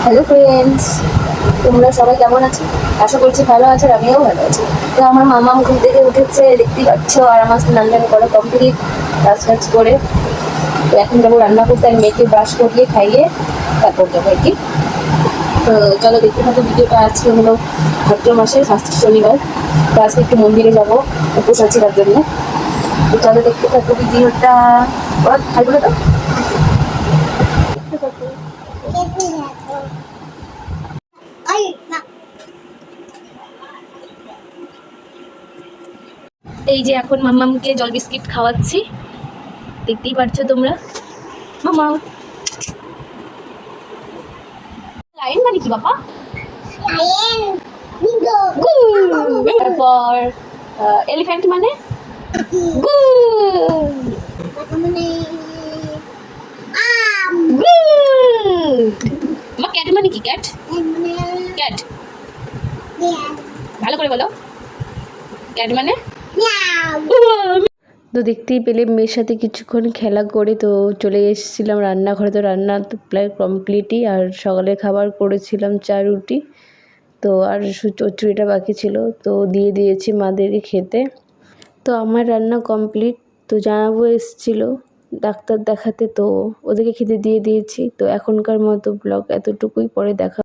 Hello friends, তোমরা সবাই কেমন আছো? আশা করছি ভালো আছো, আর আমিও ভালো আছি। তো আমার মামা ঘুম থেকে উঠেছে, দেখতেই পাচ্ছ, আর আমার স্নান টান করা কমপ্লিট, কাজ টাজ করে। তো এখন যাবো রান্না করতে, আর মেয়েকে ব্রাশ করিয়ে খাইয়ে তারপর যাবো আর কি। তো চলো দেখতে থাকো ভিডিওটা। আজকে হলো ভাদ্র মাসের ফার্স্ট শনিবার, তো আজকে একটু মন্দিরে যাবো উপোস আছি তার জন্য। তো চলো দেখতে থাকো ভিডিওটা। খাই বলে তো দেখতে থাকো। এই যে এখন মাম্মামকে জল বিস্কিট খাওয়াচ্ছি, দেখতেই পারছো তোমরা। মামা লাইন মানে কি বাবা? তারপর এলিফ্যান্ট মানে ক্যাট মানে কি? ক্যাট ক্যাট ভালো করে বলো, ক্যাট মানে। তো দেখতেই পেলে মেয়ের সাথে কিছুক্ষণ খেলা করে তো চলে এসেছিলাম রান্নাঘরে। তো রান্না তো প্রায় কমপ্লিটই, আর সকালে খাবার করেছিলাম চা রুটি, তো আর চচ্চড়িটা বাকি ছিল, তো দিয়ে দিয়েছি মাদেরই খেতে। তো আমার রান্না কমপ্লিট। তো জানাবো এসেছিলো ডাক্তার দেখাতে, তো ওদেরকে খেতে দিয়ে দিয়েছি। তো এখনকার মতো ব্লগ এতটুকুই, পরে দেখা।